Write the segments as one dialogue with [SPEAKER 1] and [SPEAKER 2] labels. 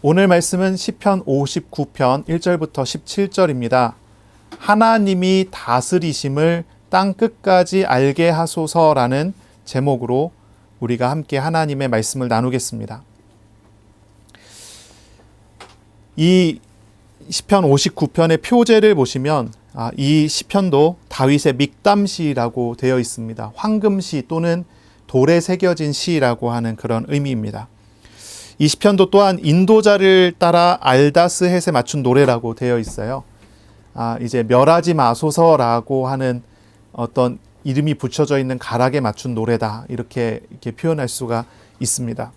[SPEAKER 1] 오늘 말씀은 시편 59편 1절부터 17절입니다. 하나님이 다스리심을 땅 끝까지 알게 하소서라는 제목으로 우리가 함께 하나님의 말씀을 나누겠습니다. 이 시편 59편의 표제를 보시면 이 시편도 다윗의 믹담시라고 되어 있습니다. 황금시 또는 돌에 새겨진 시라고 하는 그런 의미입니다. 이 시편도 또한 인도자를 따라 알다스헷에 맞춘 노래라고 되어 있어요. 이제 멸하지 마소서라고 하는 어떤 이름이 붙여져 있는 가락에 맞춘 노래다. 이렇게 표현할 수가 있습니다.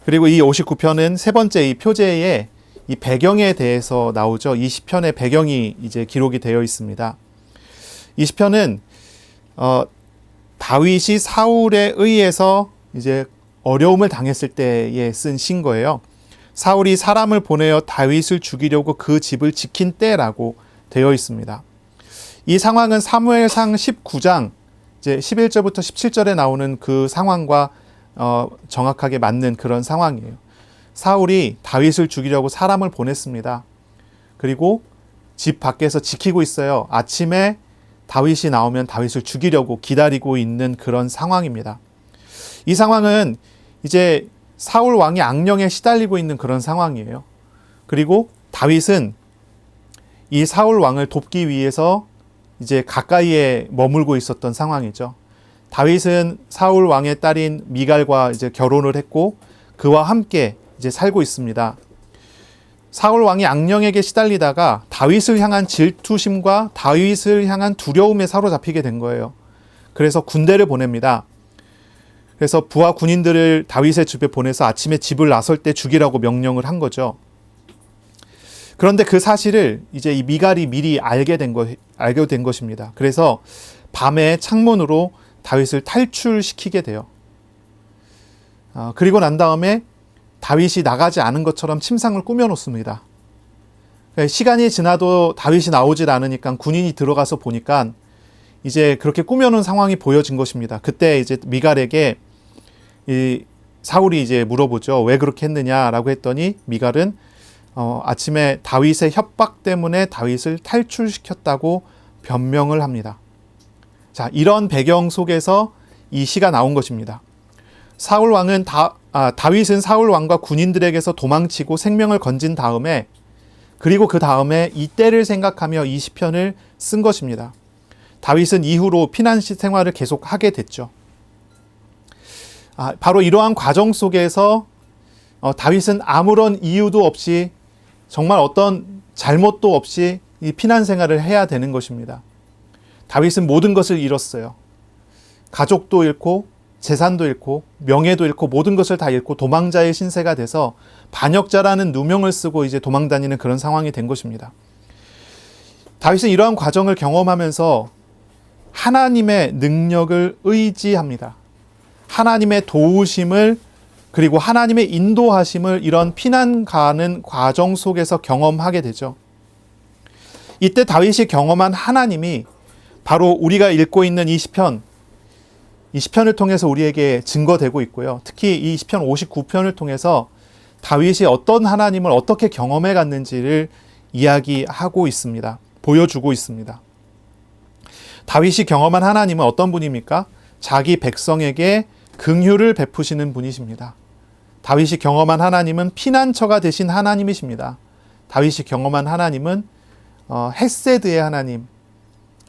[SPEAKER 1] 그리고 이 59편은 세 번째 이 표제에 이 배경에 대해서 나오죠. 이 시편의 배경이 이제 기록이 되어 있습니다. 이 시편은 다윗이 사울에 의해서 이제 어려움을 당했을 때에 쓴 시인 거예요. 사울이 사람을 보내어 다윗을 죽이려고 그 집을 지킨 때라고 되어 있습니다. 이 상황은 사무엘상 19장 이제 11절부터 17절에 나오는 그 상황과 정확하게 맞는 그런 상황이에요. 사울이 다윗을 죽이려고 사람을 보냈습니다. 그리고 집 밖에서 지키고 있어요. 아침에 다윗이 나오면 다윗을 죽이려고 기다리고 있는 그런 상황입니다. 이 상황은 이제 사울 왕이 악령에 시달리고 있는 그런 상황이에요. 그리고 다윗은 이 사울 왕을 돕기 위해서 이제 가까이에 머물고 있었던 상황이죠. 다윗은 사울 왕의 딸인 미갈과 이제 결혼을 했고 그와 함께 이제 살고 있습니다. 사울 왕이 악령에게 시달리다가 다윗을 향한 질투심과 다윗을 향한 두려움에 사로잡히게 된 거예요. 그래서 군대를 보냅니다. 그래서 부하 군인들을 다윗의 집에 보내서 아침에 집을 나설 때 죽이라고 명령을 한 거죠. 그런데 그 사실을 이제 이 미갈이 미리 알게 된 것입니다. 그래서 밤에 창문으로 다윗을 탈출시키게 돼요. 그리고 난 다음에 다윗이 나가지 않은 것처럼 침상을 꾸며놓습니다. 시간이 지나도 다윗이 나오질 않으니까 군인이 들어가서 보니까 이제 그렇게 꾸며놓은 상황이 보여진 것입니다. 그때 이제 미갈에게 이 사울이 이제 물어보죠. 왜 그렇게 했느냐라고 했더니 미갈은 아침에 다윗의 협박 때문에 다윗을 탈출시켰다고 변명을 합니다. 자, 이런 배경 속에서 이 시가 나온 것입니다. 다윗은 사울 왕과 군인들에게서 도망치고 생명을 건진 다음에 그리고 그 다음에 이때를 생각하며 이 시편을 쓴 것입니다. 다윗은 이후로 피난 생활을 계속하게 됐죠. 바로 이러한 과정 속에서 다윗은 아무런 이유도 없이 정말 어떤 잘못도 없이 이 피난 생활을 해야 되는 것입니다. 다윗은 모든 것을 잃었어요. 가족도 잃고 재산도 잃고 명예도 잃고 모든 것을 다 잃고 도망자의 신세가 돼서 반역자라는 누명을 쓰고 이제 도망다니는 그런 상황이 된 것입니다. 다윗은 이러한 과정을 경험하면서 하나님의 능력을 의지합니다. 하나님의 도우심을 그리고 하나님의 인도하심을 이런 피난 가는 과정 속에서 경험하게 되죠. 이때 다윗이 경험한 하나님이 바로 우리가 읽고 있는 이 시편을 통해서 우리에게 증거되고 있고요. 특히 이 시편 59편을 통해서 다윗이 어떤 하나님을 어떻게 경험해 갔는지를 이야기하고 있습니다. 보여주고 있습니다. 다윗이 경험한 하나님은 어떤 분입니까? 자기 백성에게 긍휼을 베푸시는 분이십니다. 다윗이 경험한 하나님은 피난처가 되신 하나님이십니다. 다윗이 경험한 하나님은 헤세드의 하나님,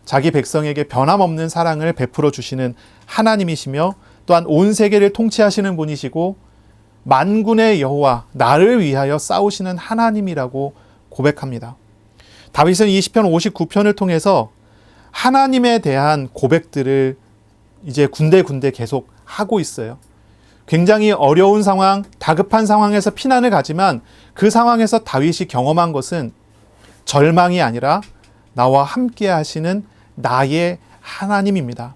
[SPEAKER 1] 자기 백성에게 변함없는 사랑을 베풀어 주시는 하나님이시며 또한 온 세계를 통치하시는 분이시고 만군의 여호와, 나를 위하여 싸우시는 하나님이라고 고백합니다. 다윗은 이 시편 59편을 통해서 하나님에 대한 고백들을 이제 군데군데 계속 하고 있어요. 굉장히 어려운 상황, 다급한 상황에서 피난을 가지만 그 상황에서 다윗이 경험한 것은 절망이 아니라 나와 함께 하시는 나의 하나님입니다.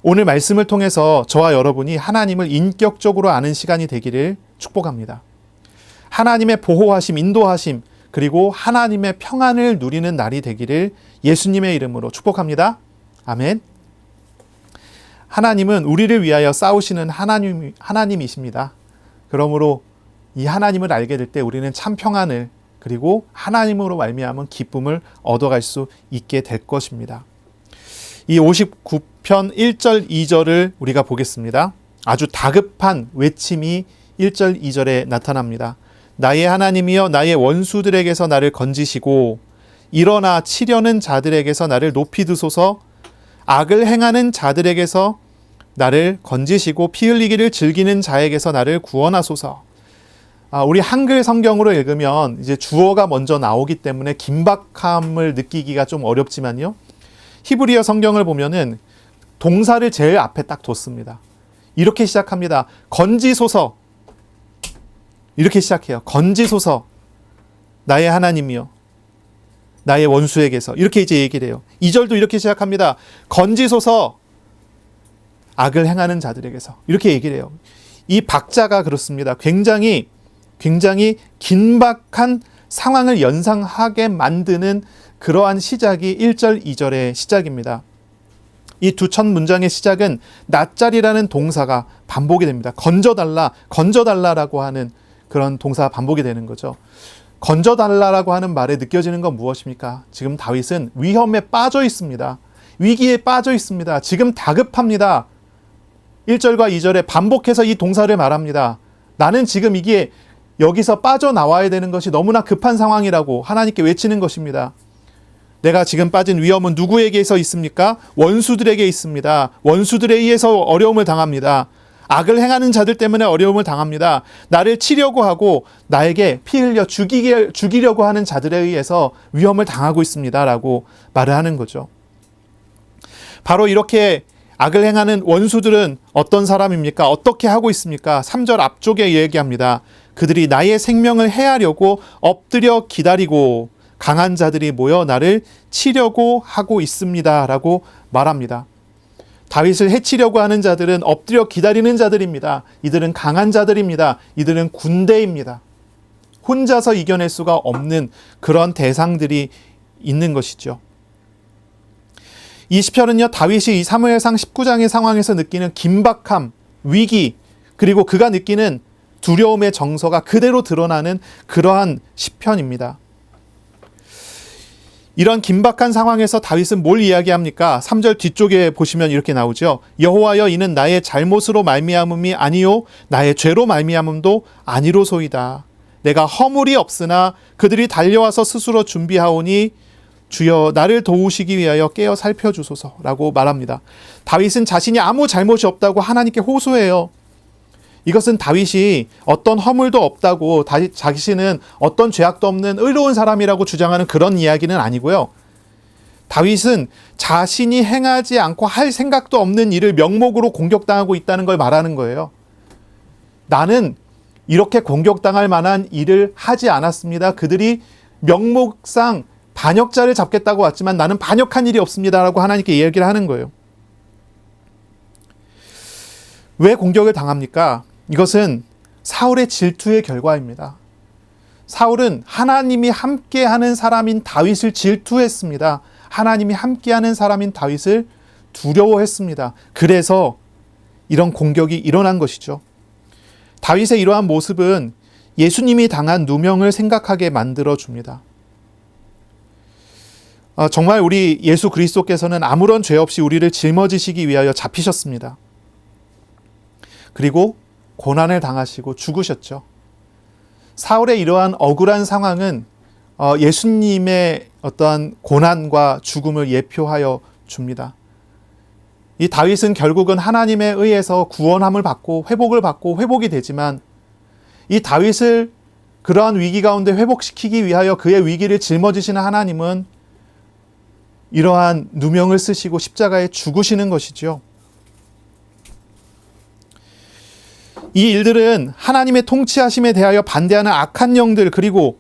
[SPEAKER 1] 오늘 말씀을 통해서 저와 여러분이 하나님을 인격적으로 아는 시간이 되기를 축복합니다. 하나님의 보호하심, 인도하심, 그리고 하나님의 평안을 누리는 날이 되기를 예수님의 이름으로 축복합니다. 아멘. 하나님은 우리를 위하여 싸우시는 하나님이십니다. 그러므로 이 하나님을 알게 될 때 우리는 참 평안을, 그리고 하나님으로 말미암은 기쁨을 얻어갈 수 있게 될 것입니다. 이 59편 1절 2절을 우리가 보겠습니다. 아주 다급한 외침이 1절 2절에 나타납니다. 나의 하나님이여 나의 원수들에게서 나를 건지시고 일어나 치려는 자들에게서 나를 높이 드소서. 악을 행하는 자들에게서 나를 건지시고 피 흘리기를 즐기는 자에게서 나를 구원하소서. 우리 한글 성경으로 읽으면 이제 주어가 먼저 나오기 때문에 긴박함을 느끼기가 좀 어렵지만요. 히브리어 성경을 보면은 동사를 제일 앞에 딱 뒀습니다. 이렇게 시작합니다. 건지소서. 이렇게 시작해요. 건지소서. 나의 하나님이여. 나의 원수에게서. 이렇게 이제 얘기를 해요. 2절도 이렇게 시작합니다. 건지소서. 악을 행하는 자들에게서. 이렇게 얘기를 해요. 이 박자가 그렇습니다. 굉장히 긴박한 상황을 연상하게 만드는 그러한 시작이 1절, 2절의 시작입니다. 이 두 첫 문장의 시작은 낫자리라는 동사가 반복이 됩니다. 건져달라라고 하는 그런 동사가 반복이 되는 거죠. 건져달라라고 하는 말에 느껴지는 건 무엇입니까? 지금 다윗은 위험에 빠져 있습니다. 위기에 빠져 있습니다. 지금 다급합니다. 1절과 2절에 반복해서 이 동사를 말합니다. 나는 지금 이게 여기서 빠져나와야 되는 것이 너무나 급한 상황이라고 하나님께 외치는 것입니다. 내가 지금 빠진 위험은 누구에게서 있습니까? 원수들에게 있습니다. 원수들에 의해서 어려움을 당합니다. 악을 행하는 자들 때문에 어려움을 당합니다. 나를 치려고 하고 나에게 피 흘려 죽이려고 하는 자들에 의해서 위험을 당하고 있습니다. 라고 말을 하는 거죠. 바로 이렇게 악을 행하는 원수들은 어떤 사람입니까? 어떻게 하고 있습니까? 3절 앞쪽에 얘기합니다. 그들이 나의 생명을 해하려고 엎드려 기다리고 강한 자들이 모여 나를 치려고 하고 있습니다. 라고 말합니다. 다윗을 해치려고 하는 자들은 엎드려 기다리는 자들입니다. 이들은 강한 자들입니다. 이들은 군대입니다. 혼자서 이겨낼 수가 없는 그런 대상들이 있는 것이죠. 이 시편은요, 다윗이 이 사무엘상 19장의 상황에서 느끼는 긴박함, 위기, 그리고 그가 느끼는 두려움의 정서가 그대로 드러나는 그러한 시편입니다. 이런 긴박한 상황에서 다윗은 뭘 이야기합니까? 3절 뒤쪽에 보시면 이렇게 나오죠. 여호와여 이는 나의 잘못으로 말미암음이 아니요 나의 죄로 말미암음도 아니로소이다. 내가 허물이 없으나 그들이 달려와서 스스로 준비하오니 주여 나를 도우시기 위하여 깨어 살펴주소서라고 말합니다. 다윗은 자신이 아무 잘못이 없다고 하나님께 호소해요. 이것은 다윗이 어떤 허물도 없다고 자신은 어떤 죄악도 없는 의로운 사람이라고 주장하는 그런 이야기는 아니고요. 다윗은 자신이 행하지 않고 할 생각도 없는 일을 명목으로 공격당하고 있다는 걸 말하는 거예요. 나는 이렇게 공격당할 만한 일을 하지 않았습니다. 그들이 명목상 반역자를 잡겠다고 왔지만 나는 반역한 일이 없습니다라고 하나님께 이야기를 하는 거예요. 왜 공격을 당합니까? 이것은 사울의 질투의 결과입니다. 사울은 하나님이 함께하는 사람인 다윗을 질투했습니다. 하나님이 함께하는 사람인 다윗을 두려워했습니다. 그래서 이런 공격이 일어난 것이죠. 다윗의 이러한 모습은 예수님이 당한 누명을 생각하게 만들어줍니다. 정말 우리 예수 그리스도께서는 아무런 죄 없이 우리를 짊어지시기 위하여 잡히셨습니다. 그리고 고난을 당하시고 죽으셨죠. 사울의 이러한 억울한 상황은 예수님의 어떠한 고난과 죽음을 예표하여 줍니다. 이 다윗은 결국은 하나님에 의해서 구원함을 받고 회복이 되지만 이 다윗을 그러한 위기 가운데 회복시키기 위하여 그의 위기를 짊어지시는 하나님은 이러한 누명을 쓰시고 십자가에 죽으시는 것이죠. 이 일들은 하나님의 통치하심에 대하여 반대하는 악한 영들, 그리고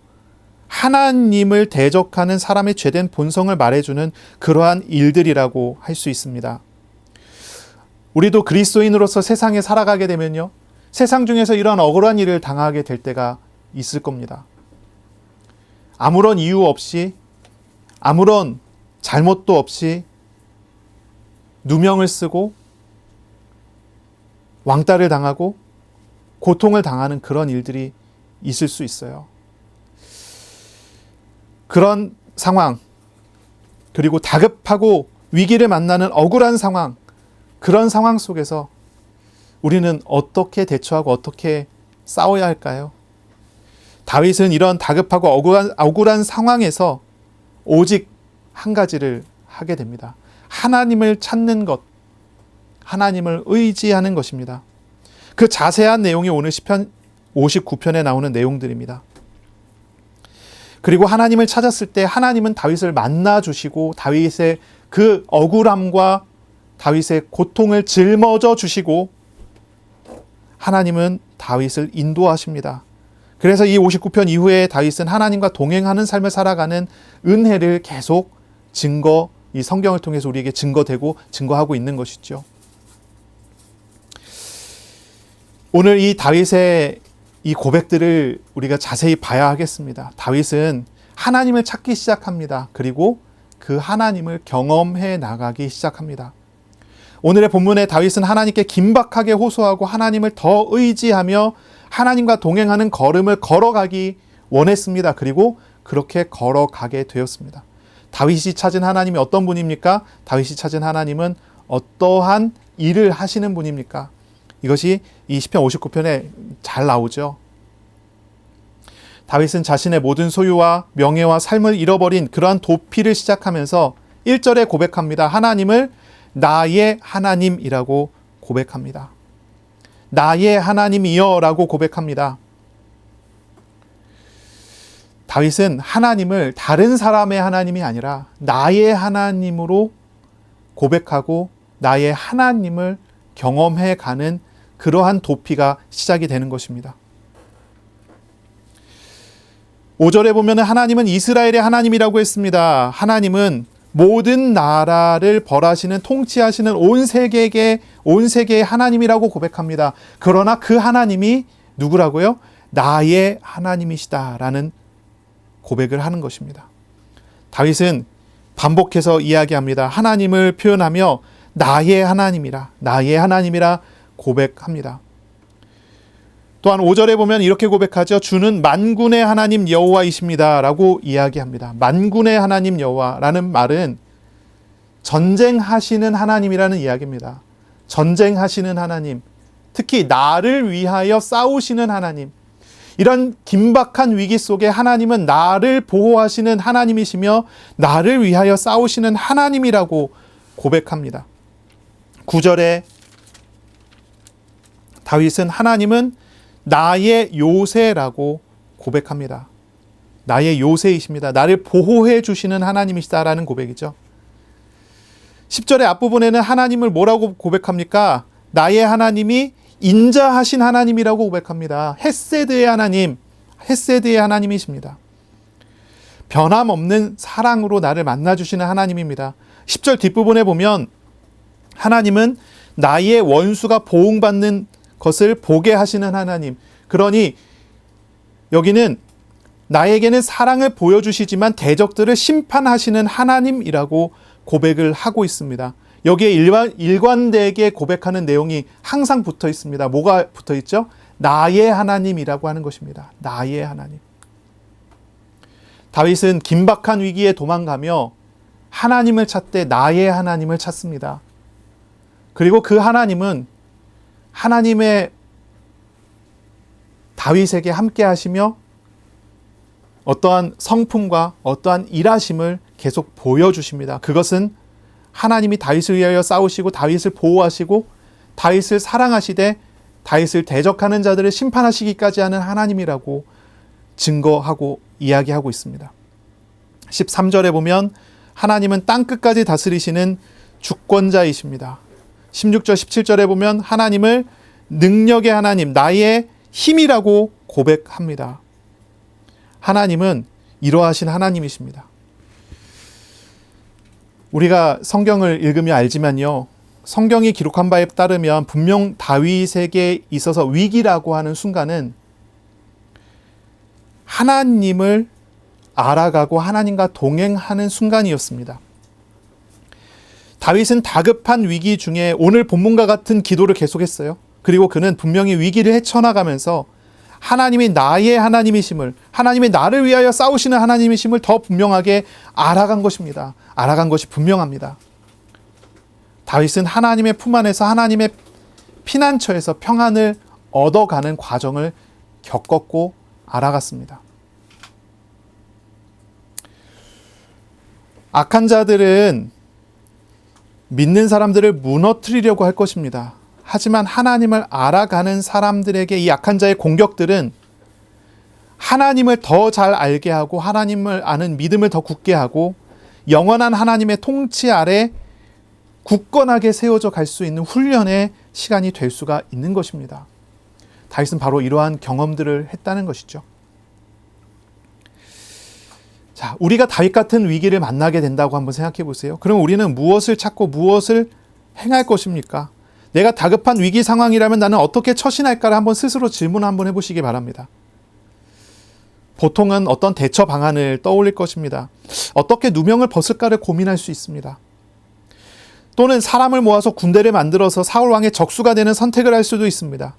[SPEAKER 1] 하나님을 대적하는 사람의 죄된 본성을 말해주는 그러한 일들이라고 할 수 있습니다. 우리도 그리스도인으로서 세상에 살아가게 되면요, 세상 중에서 이러한 억울한 일을 당하게 될 때가 있을 겁니다. 아무런 이유 없이, 아무런 잘못도 없이 누명을 쓰고 왕따를 당하고 고통을 당하는 그런 일들이 있을 수 있어요. 그런 상황, 그리고 다급하고 위기를 만나는 억울한 상황, 그런 상황 속에서 우리는 어떻게 대처하고 어떻게 싸워야 할까요? 다윗은 이런 다급하고 억울한 상황에서 오직 한 가지를 하게 됩니다. 하나님을 찾는 것, 하나님을 의지하는 것입니다. 그 자세한 내용이 오늘 시편 59편에 나오는 내용들입니다. 그리고 하나님을 찾았을 때 하나님은 다윗을 만나주시고 다윗의 그 억울함과 다윗의 고통을 짊어져 주시고 하나님은 다윗을 인도하십니다. 그래서 이 59편 이후에 다윗은 하나님과 동행하는 삶을 살아가는 은혜를 계속 이 성경을 통해서 우리에게 증거되고 증거하고 있는 것이죠. 오늘 이 다윗의 이 고백들을 우리가 자세히 봐야 하겠습니다. 다윗은 하나님을 찾기 시작합니다. 그리고 그 하나님을 경험해 나가기 시작합니다. 오늘의 본문에 다윗은 하나님께 긴박하게 호소하고 하나님을 더 의지하며 하나님과 동행하는 걸음을 걸어가기 원했습니다. 그리고 그렇게 걸어가게 되었습니다. 다윗이 찾은 하나님이 어떤 분입니까? 다윗이 찾은 하나님은 어떠한 일을 하시는 분입니까? 이것이 이 시편 59편에 잘 나오죠. 다윗은 자신의 모든 소유와 명예와 삶을 잃어버린 그러한 도피를 시작하면서 1절에 고백합니다. 하나님을 나의 하나님이라고 고백합니다. 나의 하나님이여 라고 고백합니다. 다윗은 하나님을 다른 사람의 하나님이 아니라 나의 하나님으로 고백하고 나의 하나님을 경험해 가는 그러한 도피가 시작이 되는 것입니다. 5절에 보면 하나님은 이스라엘의 하나님이라고 했습니다. 하나님은 모든 나라를 벌하시는 통치하시는 온 세계의 하나님이라고 고백합니다. 그러나 그 하나님이 누구라고요? 나의 하나님이시다라는 고백을 하는 것입니다. 다윗은 반복해서 이야기합니다. 하나님을 표현하며 나의 하나님이라 고백합니다. 또한 5절에 보면 이렇게 고백하죠. 주는 만군의 하나님 여호와이십니다 라고 이야기합니다. 만군의 하나님 여호와라는 말은 전쟁하시는 하나님이라는 이야기입니다. 전쟁하시는 하나님, 특히 나를 위하여 싸우시는 하나님, 이런 긴박한 위기 속에 하나님은 나를 보호하시는 하나님이시며 나를 위하여 싸우시는 하나님이라고 고백합니다. 9절에 다윗은 하나님은 나의 요새라고 고백합니다. 나의 요새이십니다. 나를 보호해 주시는 하나님이시다라는 고백이죠. 10절의 앞부분에는 하나님을 뭐라고 고백합니까? 나의 하나님이 인자하신 하나님이라고 고백합니다. 헤세드의 하나님이십니다. 변함없는 사랑으로 나를 만나주시는 하나님입니다. 10절 뒷부분에 보면 하나님은 나의 원수가 보응받는 것을 보게 하시는 하나님. 그러니 여기는 나에게는 사랑을 보여주시지만 대적들을 심판하시는 하나님이라고 고백을 하고 있습니다. 여기에 일관되게 고백하는 내용이 항상 붙어 있습니다. 뭐가 붙어 있죠? 나의 하나님이라고 하는 것입니다. 나의 하나님. 다윗은 긴박한 위기에 도망가며 하나님을 찾되 나의 하나님을 찾습니다. 그리고 그 하나님은 하나님의 다윗에게 함께 하시며 어떠한 성품과 어떠한 일하심을 계속 보여주십니다. 그것은 하나님이 다윗을 위하여 싸우시고 다윗을 보호하시고 다윗을 사랑하시되 다윗을 대적하는 자들을 심판하시기까지 하는 하나님이라고 증거하고 이야기하고 있습니다. 13절에 보면 하나님은 땅끝까지 다스리시는 주권자이십니다. 16절 17절에 보면 하나님을 능력의 하나님, 나의 힘이라고 고백합니다. 하나님은 이러하신 하나님이십니다. 우리가 성경을 읽으며 알지만요, 성경이 기록한 바에 따르면 분명 다윗에게 있어서 위기라고 하는 순간은 하나님을 알아가고 하나님과 동행하는 순간이었습니다. 다윗은 다급한 위기 중에 오늘 본문과 같은 기도를 계속했어요. 그리고 그는 분명히 위기를 헤쳐나가면서 하나님이 나의 하나님이심을, 하나님이 나를 위하여 싸우시는 하나님이심을 더 분명하게 알아간 것입니다. 알아간 것이 분명합니다. 다윗은 하나님의 품 안에서 하나님의 피난처에서 평안을 얻어가는 과정을 겪었고 알아갔습니다. 악한 자들은 믿는 사람들을 무너뜨리려고 할 것입니다. 하지만 하나님을 알아가는 사람들에게 이 악한 자의 공격들은 하나님을 더 잘 알게 하고 하나님을 아는 믿음을 더 굳게 하고 영원한 하나님의 통치 아래 굳건하게 세워져 갈 수 있는 훈련의 시간이 될 수가 있는 것입니다. 다윗은 바로 이러한 경험들을 했다는 것이죠. 자, 우리가 다윗 같은 위기를 만나게 된다고 한번 생각해 보세요. 그럼 우리는 무엇을 찾고 무엇을 행할 것입니까? 내가 다급한 위기 상황이라면 나는 어떻게 처신할까를 한번 스스로 질문 한번 해보시기 바랍니다. 보통은 어떤 대처 방안을 떠올릴 것입니다. 어떻게 누명을 벗을까를 고민할 수 있습니다. 또는 사람을 모아서 군대를 만들어서 사울 왕의 적수가 되는 선택을 할 수도 있습니다.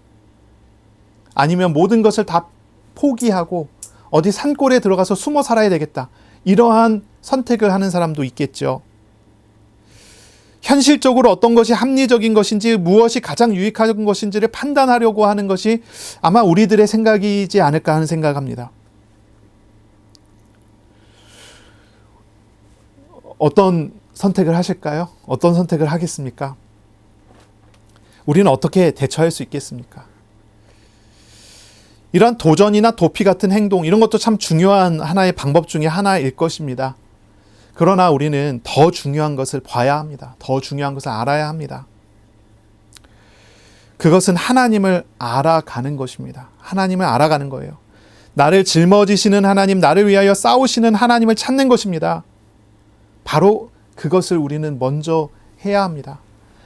[SPEAKER 1] 아니면 모든 것을 다 포기하고 어디 산골에 들어가서 숨어 살아야 되겠다. 이러한 선택을 하는 사람도 있겠죠. 현실적으로 어떤 것이 합리적인 것인지 무엇이 가장 유익한 것인지를 판단하려고 하는 것이 아마 우리들의 생각이지 않을까 하는 생각합니다. 어떤 선택을 하실까요? 어떤 선택을 하겠습니까? 우리는 어떻게 대처할 수 있겠습니까? 이런 도전이나 도피 같은 행동, 이런 것도 참 중요한 하나의 방법 중에 하나일 것입니다. 그러나 우리는 더 중요한 것을 봐야 합니다. 더 중요한 것을 알아야 합니다. 그것은 하나님을 알아가는 것입니다. 하나님을 알아가는 거예요. 나를 짊어지시는 하나님, 나를 위하여 싸우시는 하나님을 찾는 것입니다. 바로 그것을 우리는 먼저 해야 합니다.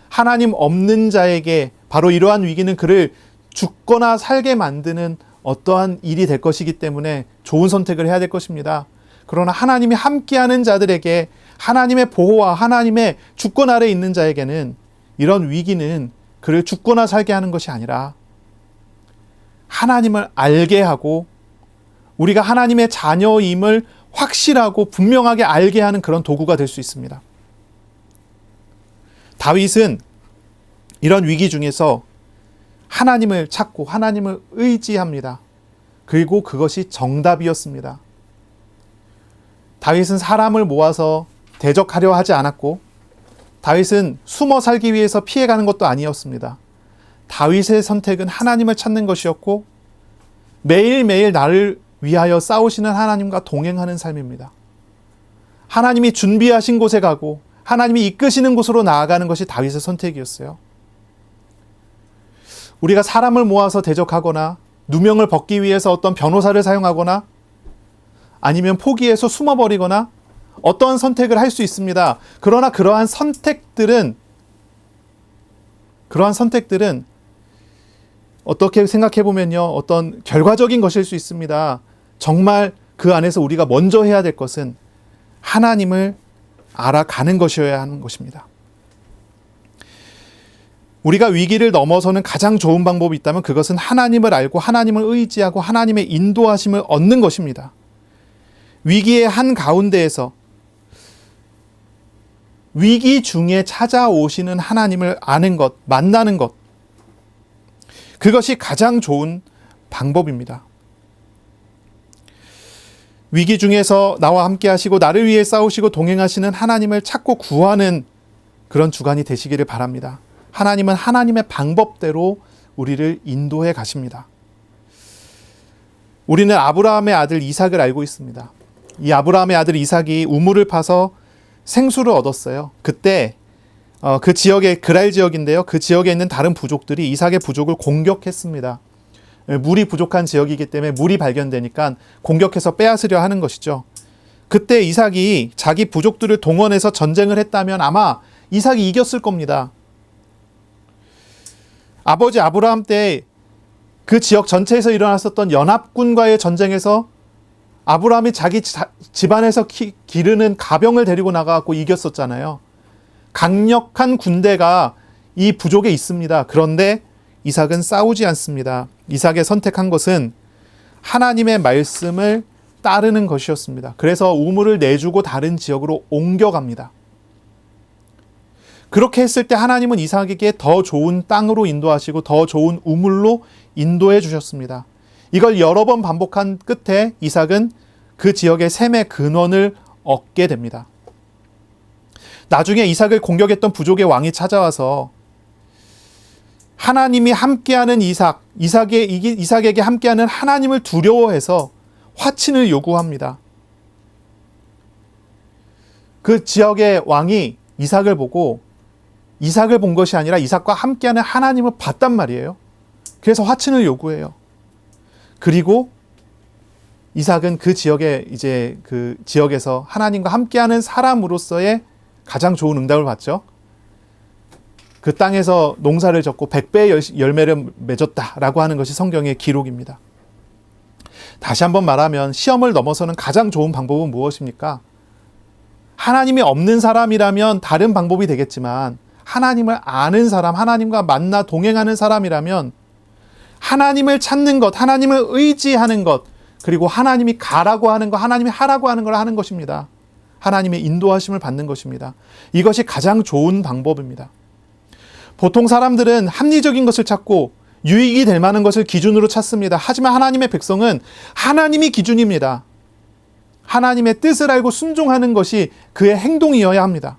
[SPEAKER 1] 하나님 없는 자에게 바로 이러한 위기는 그를 죽거나 살게 만드는 어떠한 일이 될 것이기 때문에 좋은 선택을 해야 될 것입니다. 그러나 하나님이 함께하는 자들에게 하나님의 보호와 하나님의 주권 아래 있는 자에게는 이런 위기는 그를 죽거나 살게 하는 것이 아니라 하나님을 알게 하고 우리가 하나님의 자녀임을 확실하고 분명하게 알게 하는 그런 도구가 될 수 있습니다. 다윗은 이런 위기 중에서 하나님을 찾고 하나님을 의지합니다. 그리고 그것이 정답이었습니다. 다윗은 사람을 모아서 대적하려 하지 않았고 다윗은 숨어 살기 위해서 피해가는 것도 아니었습니다. 다윗의 선택은 하나님을 찾는 것이었고 매일매일 나를 위하여 싸우시는 하나님과 동행하는 삶입니다. 하나님이 준비하신 곳에 가고 하나님이 이끄시는 곳으로 나아가는 것이 다윗의 선택이었어요. 우리가 사람을 모아서 대적하거나 누명을 벗기 위해서 어떤 변호사를 사용하거나 아니면 포기해서 숨어버리거나 어떠한 선택을 할 수 있습니다. 그러나 그러한 선택들은 어떻게 생각해보면요, 어떤 결과적인 것일 수 있습니다. 정말 그 안에서 우리가 먼저 해야 될 것은 하나님을 알아가는 것이어야 하는 것입니다. 우리가 위기를 넘어서는 가장 좋은 방법이 있다면 그것은 하나님을 알고 하나님을 의지하고 하나님의 인도하심을 얻는 것입니다. 위기의 한가운데에서 위기 중에 찾아오시는 하나님을 아는 것, 만나는 것, 그것이 가장 좋은 방법입니다. 위기 중에서 나와 함께 하시고 나를 위해 싸우시고 동행하시는 하나님을 찾고 구하는 그런 주간이 되시기를 바랍니다. 하나님은 하나님의 방법대로 우리를 인도해 가십니다. 우리는 아브라함의 아들 이삭을 알고 있습니다. 이 아브라함의 아들 이삭이 우물을 파서 생수를 얻었어요. 그때 그 지역의 그랄 지역인데요. 그 지역에 있는 다른 부족들이 이삭의 부족을 공격했습니다. 물이 부족한 지역이기 때문에 물이 발견되니까 공격해서 빼앗으려 하는 것이죠. 그때 이삭이 자기 부족들을 동원해서 전쟁을 했다면 아마 이삭이 이겼을 겁니다. 아버지 아브라함 때 그 지역 전체에서 일어났었던 연합군과의 전쟁에서 아브라함이 자기 집안에서 기르는 가병을 데리고 나가고 이겼었잖아요. 강력한 군대가 이 부족에 있습니다. 그런데 이삭은 싸우지 않습니다. 이삭의 선택한 것은 하나님의 말씀을 따르는 것이었습니다. 그래서 우물을 내주고 다른 지역으로 옮겨갑니다. 그렇게 했을 때 하나님은 이삭에게 더 좋은 땅으로 인도하시고 더 좋은 우물로 인도해 주셨습니다. 이걸 여러 번 반복한 끝에 이삭은 그 지역의 샘의 근원을 얻게 됩니다. 나중에 이삭을 공격했던 부족의 왕이 찾아와서 하나님이 함께하는 이삭에게 함께하는 하나님을 두려워해서 화친을 요구합니다. 그 지역의 왕이 이삭을 보고 이삭을 본 것이 아니라 이삭과 함께하는 하나님을 봤단 말이에요. 그래서 화친을 요구해요. 그리고 이삭은 그 지역에서 하나님과 함께하는 사람으로서의 가장 좋은 응답을 받죠. 그 땅에서 농사를 졌고 100배의 열매를 맺었다라고 하는 것이 성경의 기록입니다. 다시 한번 말하면 시험을 넘어서는 가장 좋은 방법은 무엇입니까? 하나님이 없는 사람이라면 다른 방법이 되겠지만 하나님을 아는 사람, 하나님과 만나 동행하는 사람이라면 하나님을 찾는 것, 하나님을 의지하는 것, 그리고 하나님이 가라고 하는 것, 하나님이 하라고 하는 걸 하는 것입니다. 하나님의 인도하심을 받는 것입니다. 이것이 가장 좋은 방법입니다. 보통 사람들은 합리적인 것을 찾고 유익이 될 만한 것을 기준으로 찾습니다. 하지만 하나님의 백성은 하나님이 기준입니다. 하나님의 뜻을 알고 순종하는 것이 그의 행동이어야 합니다.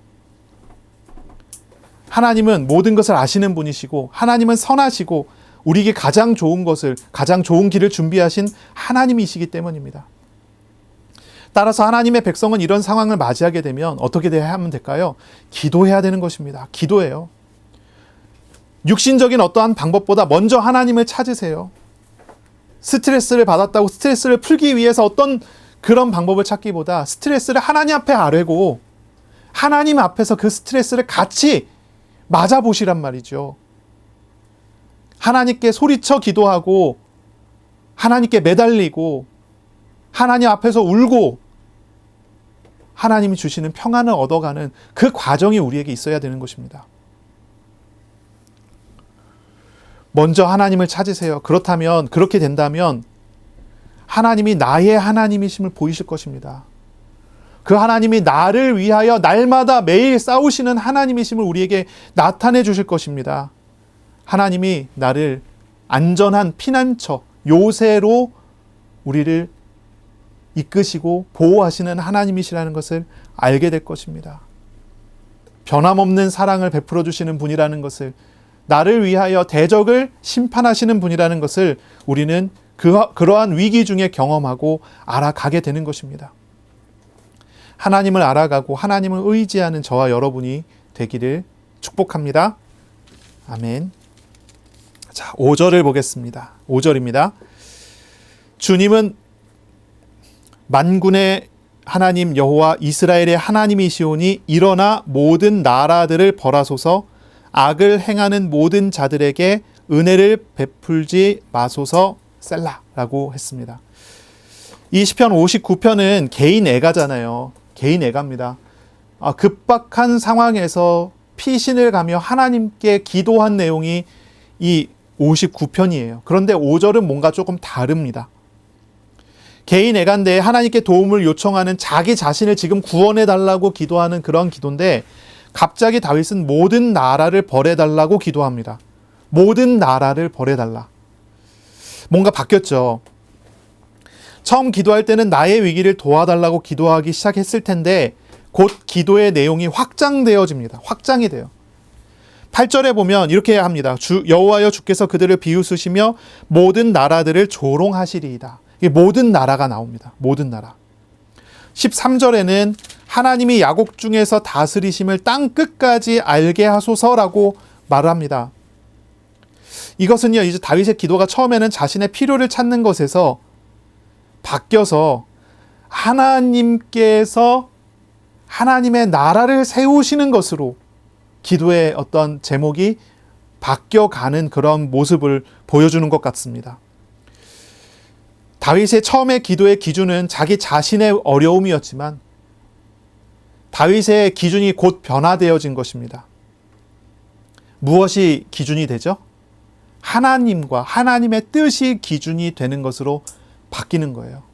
[SPEAKER 1] 하나님은 모든 것을 아시는 분이시고 하나님은 선하시고 우리에게 가장 좋은 것을, 가장 좋은 길을 준비하신 하나님이시기 때문입니다. 따라서 하나님의 백성은 이런 상황을 맞이하게 되면 어떻게 하면 될까요? 기도해야 되는 것입니다. 기도해요. 육신적인 어떠한 방법보다 먼저 하나님을 찾으세요. 스트레스를 받았다고 스트레스를 풀기 위해서 어떤 그런 방법을 찾기보다 스트레스를 하나님 앞에 아뢰고 하나님 앞에서 그 스트레스를 같이 맞아보시란 말이죠. 하나님께 소리쳐 기도하고 하나님께 매달리고 하나님 앞에서 울고 하나님이 주시는 평안을 얻어가는 그 과정이 우리에게 있어야 되는 것입니다. 먼저 하나님을 찾으세요. 그렇게 된다면 하나님이 나의 하나님이심을 보이실 것입니다. 그 하나님이 나를 위하여 날마다 매일 싸우시는 하나님이심을 우리에게 나타내 주실 것입니다. 하나님이 나를 안전한 피난처, 요새로 우리를 이끄시고 보호하시는 하나님이시라는 것을 알게 될 것입니다. 변함없는 사랑을 베풀어 주시는 분이라는 것을, 나를 위하여 대적을 심판하시는 분이라는 것을 우리는 그러한 위기 중에 경험하고 알아가게 되는 것입니다. 하나님을 알아가고 하나님을 의지하는 저와 여러분이 되기를 축복합니다. 아멘. 자, 5절을 보겠습니다. 5절입니다. 주님은 만군의 하나님 여호와 이스라엘의 하나님이시오니 일어나 모든 나라들을 벌하소서, 악을 행하는 모든 자들에게 은혜를 베풀지 마소서. 셀라라고 했습니다. 이 시편 59편은 개인 애가잖아요. 개인 애가입니다. 급박한 상황에서 피신을 가며 하나님께 기도한 내용이 이 59편이에요. 그런데 5절은 뭔가 조금 다릅니다. 개인 애가인데 하나님께 도움을 요청하는, 자기 자신을 지금 구원해 달라고 기도하는 그런 기도인데 갑자기 다윗은 모든 나라를 벌해달라고 기도합니다. 모든 나라를 벌해달라. 뭔가 바뀌었죠. 처음 기도할 때는 나의 위기를 도와달라고 기도하기 시작했을 텐데 곧 기도의 내용이 확장되어집니다. 확장이 돼요. 8절에 보면 이렇게 합니다. 여호와여 주께서 그들을 비웃으시며 모든 나라들을 조롱하시리이다. 이게 모든 나라가 나옵니다. 모든 나라. 13절에는 하나님이 야곱 중에서 다스리심을 땅 끝까지 알게 하소서라고 말을 합니다. 이것은요, 이제 다윗의 기도가 처음에는 자신의 필요를 찾는 것에서 바뀌어서 하나님께서 하나님의 나라를 세우시는 것으로 기도의 어떤 제목이 바뀌어가는 그런 모습을 보여주는 것 같습니다. 다윗의 처음의 기도의 기준은 자기 자신의 어려움이었지만 다윗의 기준이 곧 변화되어진 것입니다. 무엇이 기준이 되죠? 하나님과 하나님의 뜻이 기준이 되는 것으로 바뀌는 거예요.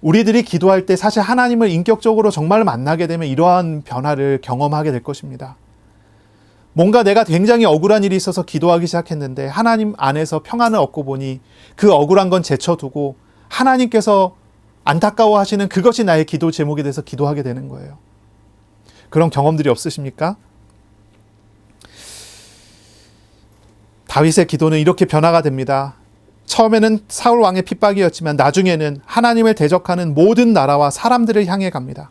[SPEAKER 1] 우리들이 기도할 때 사실 하나님을 인격적으로 정말 만나게 되면 이러한 변화를 경험하게 될 것입니다. 뭔가 내가 굉장히 억울한 일이 있어서 기도하기 시작했는데 하나님 안에서 평안을 얻고 보니 그 억울한 건 제쳐두고 하나님께서 안타까워하시는 그것이 나의 기도 제목이 돼서 기도하게 되는 거예요. 그런 경험들이 없으십니까? 다윗의 기도는 이렇게 변화가 됩니다. 처음에는 사울 왕의 핍박이었지만 나중에는 하나님을 대적하는 모든 나라와 사람들을 향해 갑니다.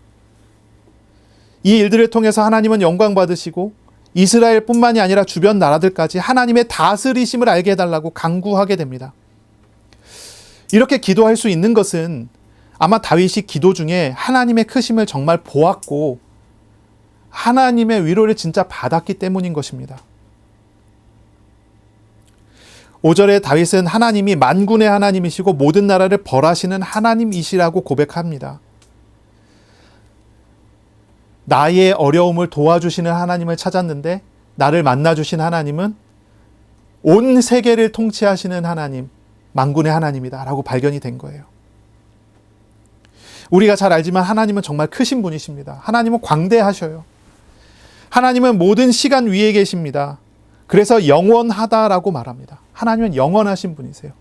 [SPEAKER 1] 이 일들을 통해서 하나님은 영광 받으시고 이스라엘뿐만이 아니라 주변 나라들까지 하나님의 다스리심을 알게 해달라고 간구하게 됩니다. 이렇게 기도할 수 있는 것은 아마 다윗이 기도 중에 하나님의 크심을 정말 보았고 하나님의 위로를 진짜 받았기 때문인 것입니다. 5절에 다윗은 하나님이 만군의 하나님이시고 모든 나라를 벌하시는 하나님이시라고 고백합니다. 나의 어려움을 도와주시는 하나님을 찾았는데 나를 만나주신 하나님은 온 세계를 통치하시는 하나님, 만군의 하나님이다 라고 발견이 된 거예요. 우리가 잘 알지만 하나님은 정말 크신 분이십니다. 하나님은 광대하셔요. 하나님은 모든 시간 위에 계십니다. 그래서 영원하다라고 말합니다. 하나님은 영원하신 분이세요.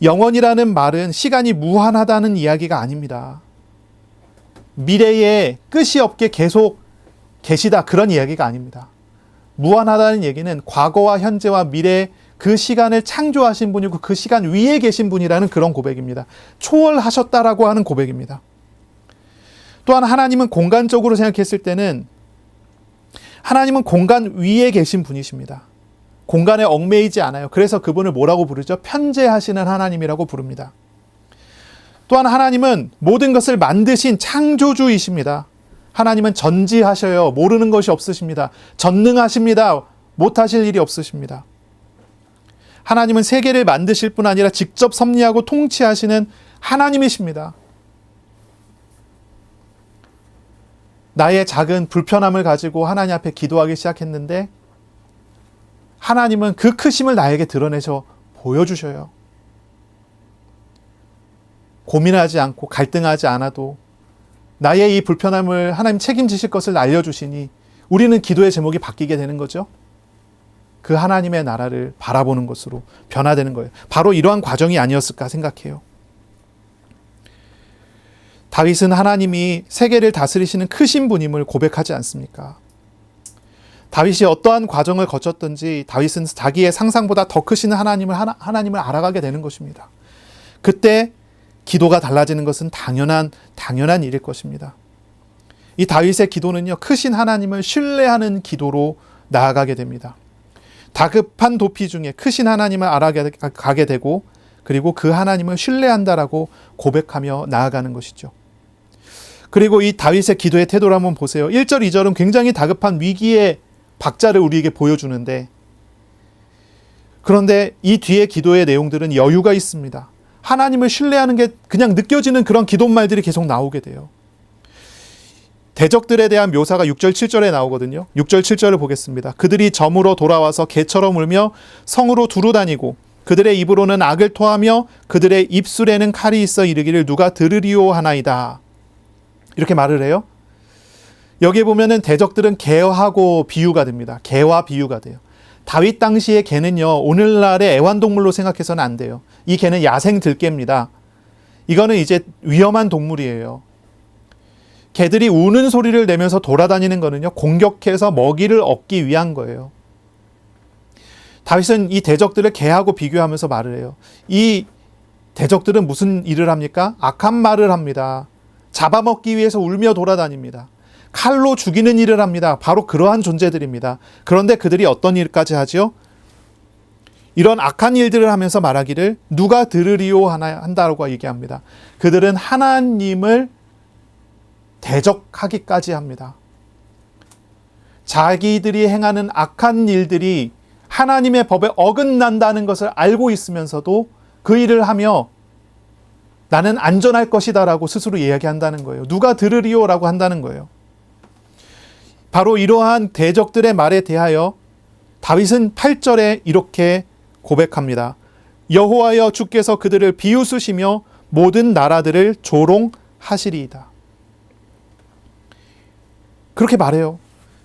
[SPEAKER 1] 영원이라는 말은 시간이 무한하다는 이야기가 아닙니다. 미래에 끝이 없게 계속 계시다 그런 이야기가 아닙니다. 무한하다는 얘기는 과거와 현재와 미래 그 시간을 창조하신 분이고 그 시간 위에 계신 분이라는 그런 고백입니다. 초월하셨다라고 하는 고백입니다. 또한 하나님은 공간적으로 생각했을 때는 하나님은 공간 위에 계신 분이십니다. 공간에 얽매이지 않아요. 그래서 그분을 뭐라고 부르죠? 편재하시는 하나님이라고 부릅니다. 또한 하나님은 모든 것을 만드신 창조주이십니다. 하나님은 전지하셔요. 모르는 것이 없으십니다. 전능하십니다. 못하실 일이 없으십니다. 하나님은 세계를 만드실 뿐 아니라 직접 섭리하고 통치하시는 하나님이십니다. 나의 작은 불편함을 가지고 하나님 앞에 기도하기 시작했는데 하나님은 그 크심을 나에게 드러내셔 보여주셔요. 고민하지 않고 갈등하지 않아도 나의 이 불편함을 하나님 책임지실 것을 알려주시니 우리는 기도의 제목이 바뀌게 되는 거죠. 그 하나님의 나라를 바라보는 것으로 변화되는 거예요. 바로 이러한 과정이 아니었을까 생각해요. 다윗은 하나님이 세계를 다스리시는 크신 분임을 고백하지 않습니까? 다윗이 어떠한 과정을 거쳤든지 다윗은 자기의 상상보다 더 크신 하나님을 알아가게 되는 것입니다. 그때 기도가 달라지는 것은 당연한 일일 것입니다. 이 다윗의 기도는요, 크신 하나님을 신뢰하는 기도로 나아가게 됩니다. 다급한 도피 중에 크신 하나님을 알아가게 되고 그리고 그 하나님을 신뢰한다라고 고백하며 나아가는 것이죠. 그리고 이 다윗의 기도의 태도를 한번 보세요. 1절, 2절은 굉장히 다급한 위기의 박자를 우리에게 보여주는데 그런데 이 뒤에 기도의 내용들은 여유가 있습니다. 하나님을 신뢰하는 게 그냥 느껴지는 그런 기도말들이 계속 나오게 돼요. 대적들에 대한 묘사가 6절, 7절에 나오거든요. 6절, 7절을 보겠습니다. 그들이 점으로 돌아와서 개처럼 울며 성으로 두루 다니고 그들의 입으로는 악을 토하며 그들의 입술에는 칼이 있어 이르기를 누가 들으리오 하나이다. 이렇게 말을 해요. 여기에 보면은 대적들은 개하고 비유가 됩니다. 개와 비유가 돼요. 다윗 당시의 개는요, 오늘날의 애완동물로 생각해서는 안 돼요. 이 개는 야생 들개입니다. 이거는 이제 위험한 동물이에요. 개들이 우는 소리를 내면서 돌아다니는 거는요, 공격해서 먹이를 얻기 위한 거예요. 다윗은 이 대적들을 개하고 비교하면서 말을 해요. 이 대적들은 무슨 일을 합니까? 악한 말을 합니다. 잡아먹기 위해서 울며 돌아다닙니다. 칼로 죽이는 일을 합니다. 바로 그러한 존재들입니다. 그런데 그들이 어떤 일까지 하죠? 이런 악한 일들을 하면서 말하기를 누가 들으리오 한다고 얘기합니다. 그들은 하나님을 대적하기까지 합니다. 자기들이 행하는 악한 일들이 하나님의 법에 어긋난다는 것을 알고 있으면서도 그 일을 하며 나는 안전할 것이다 라고 스스로 이야기한다는 거예요. 누가 들으리오 라고 한다는 거예요. 바로 이러한 대적들의 말에 대하여 다윗은 8절에 이렇게 고백합니다. 여호와여 주께서 그들을 비웃으시며 모든 나라들을 조롱하시리이다. 그렇게 말해요.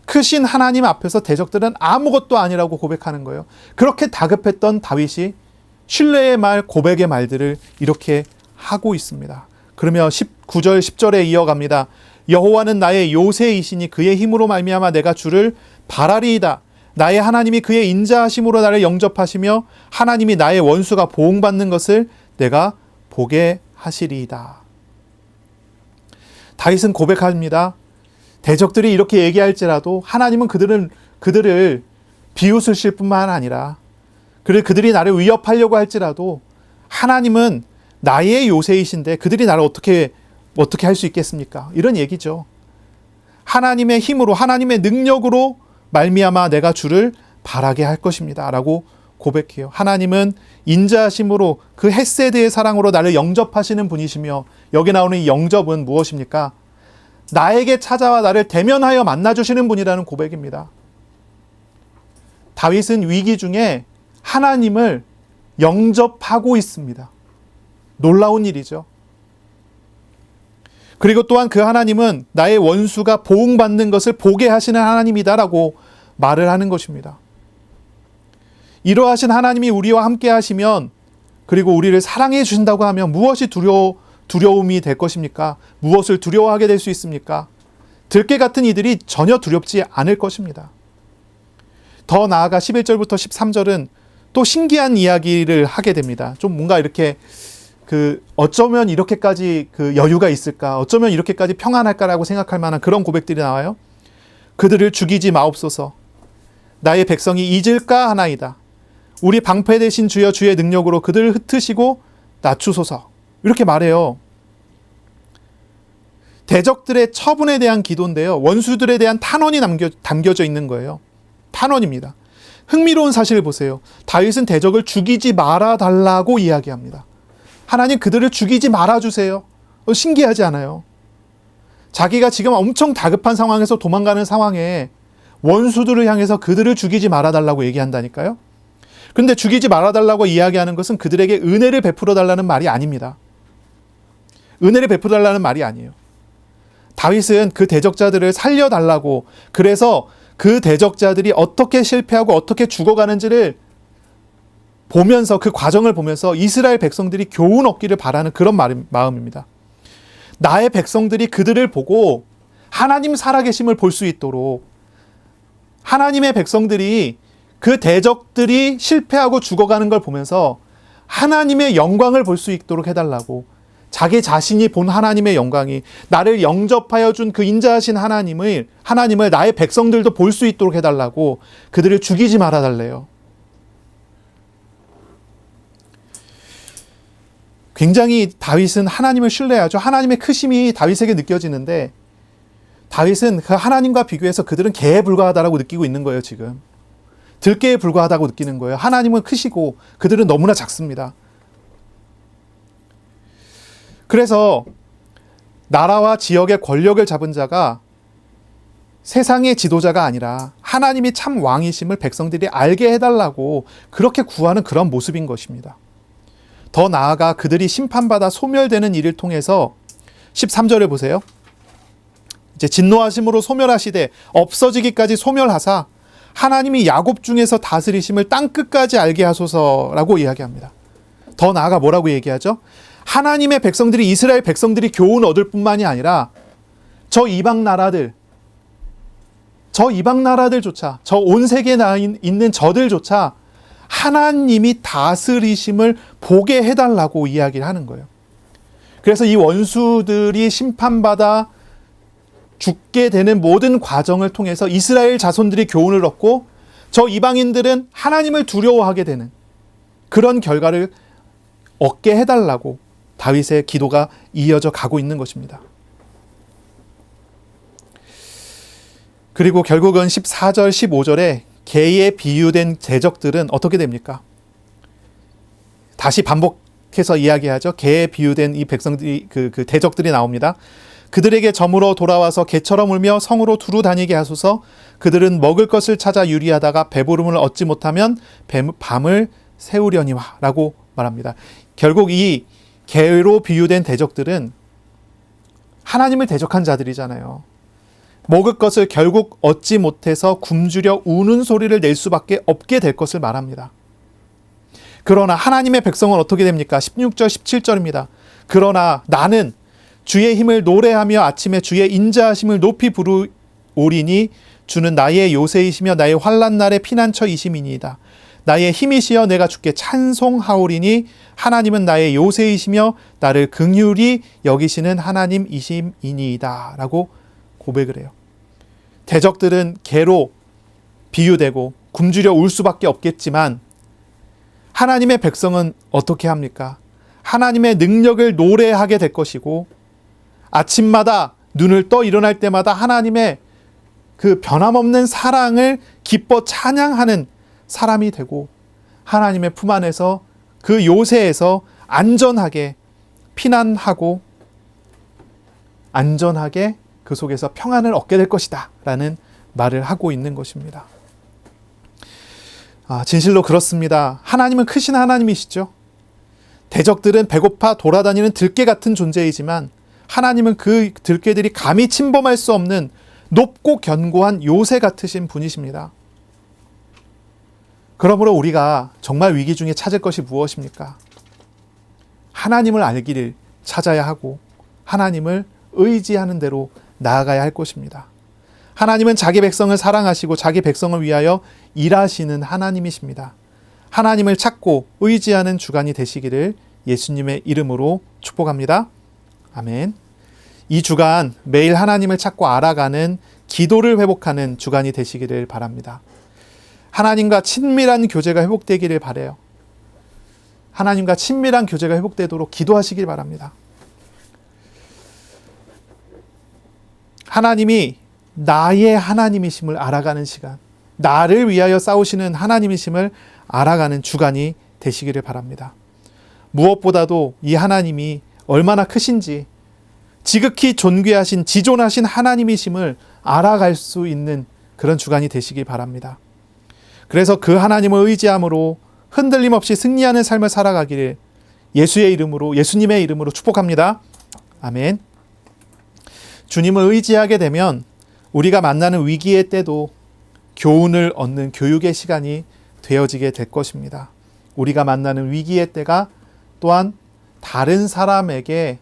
[SPEAKER 1] 크신 하나님 앞에서 대적들은 아무것도 아니라고 고백하는 거예요. 그렇게 다급했던 다윗이 신뢰의 말, 고백의 말들을 이렇게 하고 있습니다. 그러며 19절, 10절에 이어갑니다. 여호와는 나의 요새이시니 그의 힘으로 말미암아 내가 주를 바라리이다. 나의 하나님이 그의 인자하심으로 나를 영접하시며 하나님이 나의 원수가 보응받는 것을 내가 보게 하시리이다. 다윗은 고백합니다. 대적들이 이렇게 얘기할지라도 하나님은 그들을 비웃으실 뿐만 아니라 그들이 나를 위협하려고 할지라도 하나님은 나의 요새이신데 그들이 나를 어떻게 할 수 있겠습니까? 이런 얘기죠. 하나님의 힘으로 하나님의 능력으로 말미암아 내가 주를 바라게 할 것입니다 라고 고백해요. 하나님은 인자하심으로 그 헤세드의 사랑으로 나를 영접하시는 분이시며 여기 나오는 이 영접은 무엇입니까? 나에게 찾아와 나를 대면하여 만나주시는 분이라는 고백입니다. 다윗은 위기 중에 하나님을 영접하고 있습니다. 놀라운 일이죠. 그리고 또한 그 하나님은 나의 원수가 보응받는 것을 보게 하시는 하나님이다라고 말을 하는 것입니다. 이러하신 하나님이 우리와 함께 하시면 그리고 우리를 사랑해 주신다고 하면 무엇이 두려움이 될 것입니까? 무엇을 두려워하게 될 수 있습니까? 들깨 같은 이들이 전혀 두렵지 않을 것입니다. 더 나아가 11절부터 13절은 또 신기한 이야기를 하게 됩니다. 좀 뭔가 이렇게 어쩌면 이렇게까지 여유가 있을까? 어쩌면 이렇게까지 평안할까라고 생각할 만한 그런 고백들이 나와요. 그들을 죽이지 마옵소서. 나의 백성이 잊을까 하나이다. 우리 방패 되신 주여 주의 능력으로 그들을 흩으시고 낮추소서. 이렇게 말해요. 대적들의 처분에 대한 기도인데요. 원수들에 대한 탄원이 담겨져 있는 거예요. 탄원입니다. 흥미로운 사실을 보세요. 다윗은 대적을 죽이지 말아달라고 이야기합니다. 하나님 그들을 죽이지 말아주세요. 신기하지 않아요? 자기가 지금 엄청 다급한 상황에서 도망가는 상황에 원수들을 향해서 그들을 죽이지 말아달라고 얘기한다니까요. 그런데 죽이지 말아달라고 이야기하는 것은 그들에게 은혜를 베풀어달라는 말이 아닙니다. 은혜를 베풀어달라는 말이 아니에요. 다윗은 그 대적자들을 살려달라고, 그래서 그 대적자들이 어떻게 실패하고 어떻게 죽어가는지를 보면서, 그 과정을 보면서 이스라엘 백성들이 교훈 얻기를 바라는 그런 마음입니다. 나의 백성들이 그들을 보고 하나님 살아계심을 볼 수 있도록, 하나님의 백성들이 그 대적들이 실패하고 죽어가는 걸 보면서 하나님의 영광을 볼 수 있도록 해달라고, 자기 자신이 본 하나님의 영광이, 나를 영접하여 준 그 인자하신 하나님을 나의 백성들도 볼 수 있도록 해달라고 그들을 죽이지 말아달래요. 굉장히 다윗은 하나님을 신뢰하죠. 하나님의 크심이 다윗에게 느껴지는데 다윗은 그 하나님과 비교해서 그들은 개에 불과하다라고 느끼고 있는 거예요. 지금 들깨에 불과하다고 느끼는 거예요. 하나님은 크시고 그들은 너무나 작습니다. 그래서 나라와 지역의 권력을 잡은 자가 세상의 지도자가 아니라 하나님이 참 왕이심을 백성들이 알게 해달라고 그렇게 구하는 그런 모습인 것입니다. 더 나아가 그들이 심판받아 소멸되는 일을 통해서 13절을 보세요. 이제 진노하심으로 소멸하시되 없어지기까지 소멸하사 하나님이 야곱 중에서 다스리심을 땅끝까지 알게 하소서라고 이야기합니다. 더 나아가 뭐라고 얘기하죠? 하나님의 백성들이, 이스라엘 백성들이 교훈 얻을 뿐만이 아니라 저 이방 나라들조차, 저 온 세계에 있는 저들조차 하나님이 다스리심을 보게 해달라고 이야기를 하는 거예요. 그래서 이 원수들이 심판받아 죽게 되는 모든 과정을 통해서 이스라엘 자손들이 교훈을 얻고 저 이방인들은 하나님을 두려워하게 되는 그런 결과를 얻게 해달라고 다윗의 기도가 이어져 가고 있는 것입니다. 그리고 결국은 14절, 15절에 개에 비유된 대적들은 어떻게 됩니까? 다시 반복해서 이야기하죠. 개에 비유된 이 백성들이, 그 대적들이 나옵니다. 그들에게 저물어 돌아와서 개처럼 울며 성으로 두루 다니게 하소서. 그들은 먹을 것을 찾아 유리하다가 배부름을 얻지 못하면 밤을 새우려니와 라고 말합니다. 결국 이 개로 비유된 대적들은 하나님을 대적한 자들이잖아요. 먹을 것을 결국 얻지 못해서 굶주려 우는 소리를 낼 수밖에 없게 될 것을 말합니다. 그러나 하나님의 백성은 어떻게 됩니까? 16절, 17절입니다. 그러나 나는 주의 힘을 노래하며 아침에 주의 인자하심을 높이 부르오리니 주는 나의 요새이시며 나의 환난 날의 피난처이심이니이다. 나의 힘이시여 내가 주께 찬송하오리니 하나님은 나의 요새이시며 나를 긍휼히 여기시는 하나님이심이니이다. 라고 고백을 해요. 대적들은 개로 비유되고 굶주려 울 수밖에 없겠지만 하나님의 백성은 어떻게 합니까? 하나님의 능력을 노래하게 될 것이고 아침마다 눈을 떠 일어날 때마다 하나님의 그 변함없는 사랑을 기뻐 찬양하는 사람이 되고 하나님의 품 안에서 그 요새에서 안전하게 피난하고 안전하게 그 속에서 평안을 얻게 될 것이다 라는 말을 하고 있는 것입니다. 진실로 그렇습니다. 하나님은 크신 하나님이시죠. 대적들은 배고파 돌아다니는 들개 같은 존재이지만 하나님은 그 들개들이 감히 침범할 수 없는 높고 견고한 요새 같으신 분이십니다. 그러므로 우리가 정말 위기 중에 찾을 것이 무엇입니까? 하나님을 알기를 찾아야 하고 하나님을 의지하는 대로 나아가야 할 것입니다. 하나님은 자기 백성을 사랑하시고 자기 백성을 위하여 일하시는 하나님이십니다. 하나님을 찾고 의지하는 주간이 되시기를 예수님의 이름으로 축복합니다. 아멘. 이 주간 매일 하나님을 찾고 알아가는 기도를 회복하는 주간이 되시기를 바랍니다. 하나님과 친밀한 교제가 회복되기를 바라요. 하나님과 친밀한 교제가 회복되도록 기도하시길 바랍니다. 하나님이 나의 하나님이심을 알아가는 시간, 나를 위하여 싸우시는 하나님이심을 알아가는 주간이 되시기를 바랍니다. 무엇보다도 이 하나님이 얼마나 크신지, 지극히 존귀하신 지존하신 하나님이심을 알아갈 수 있는 그런 주간이 되시기 바랍니다. 그래서 그 하나님을 의지함으로 흔들림 없이 승리하는 삶을 살아가기를 예수님의 이름으로 축복합니다. 아멘. 주님을 의지하게 되면 우리가 만나는 위기의 때도 교훈을 얻는 교육의 시간이 되어지게 될 것입니다. 우리가 만나는 위기의 때가 또한 다른 사람에게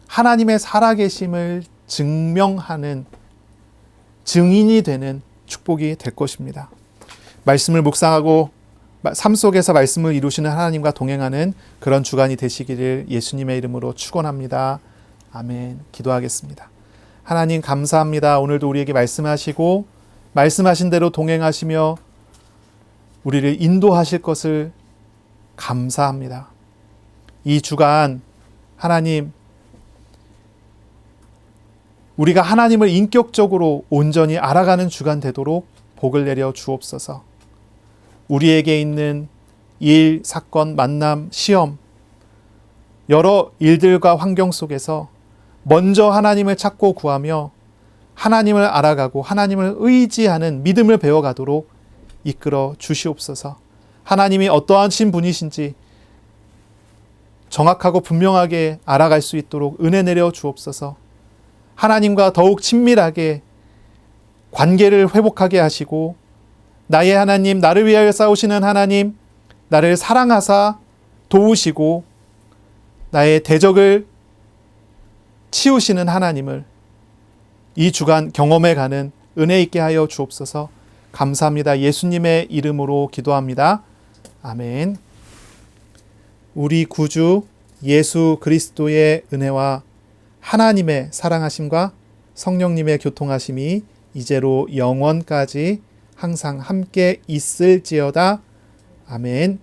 [SPEAKER 1] 하나님의 살아계심을 증명하는 증인이 되는 축복이 될 것입니다. 말씀을 묵상하고 삶 속에서 말씀을 이루시는 하나님과 동행하는 그런 주간이 되시기를 예수님의 이름으로 축원합니다. 아멘. 기도하겠습니다. 하나님 감사합니다. 오늘도 우리에게 말씀하시고 말씀하신 대로 동행하시며 우리를 인도하실 것을 감사합니다. 이 주간 하나님, 우리가 하나님을 인격적으로 온전히 알아가는 주간 되도록 복을 내려 주옵소서. 우리에게 있는 일, 사건, 만남, 시험, 여러 일들과 환경 속에서 먼저 하나님을 찾고 구하며 하나님을 알아가고 하나님을 의지하는 믿음을 배워가도록 이끌어 주시옵소서. 하나님이 어떠하신 분이신지 정확하고 분명하게 알아갈 수 있도록 은혜 내려 주옵소서. 하나님과 더욱 친밀하게 관계를 회복하게 하시고 나의 하나님, 나를 위하여 싸우시는 하나님, 나를 사랑하사 도우시고 나의 대적을 치우시는 하나님을 이 주간 경험해가는 은혜 있게 하여 주옵소서. 감사합니다. 예수님의 이름으로 기도합니다. 아멘. 우리 구주 예수 그리스도의 은혜와 하나님의 사랑하심과 성령님의 교통하심이 이제로 영원까지 항상 함께 있을지어다. 아멘.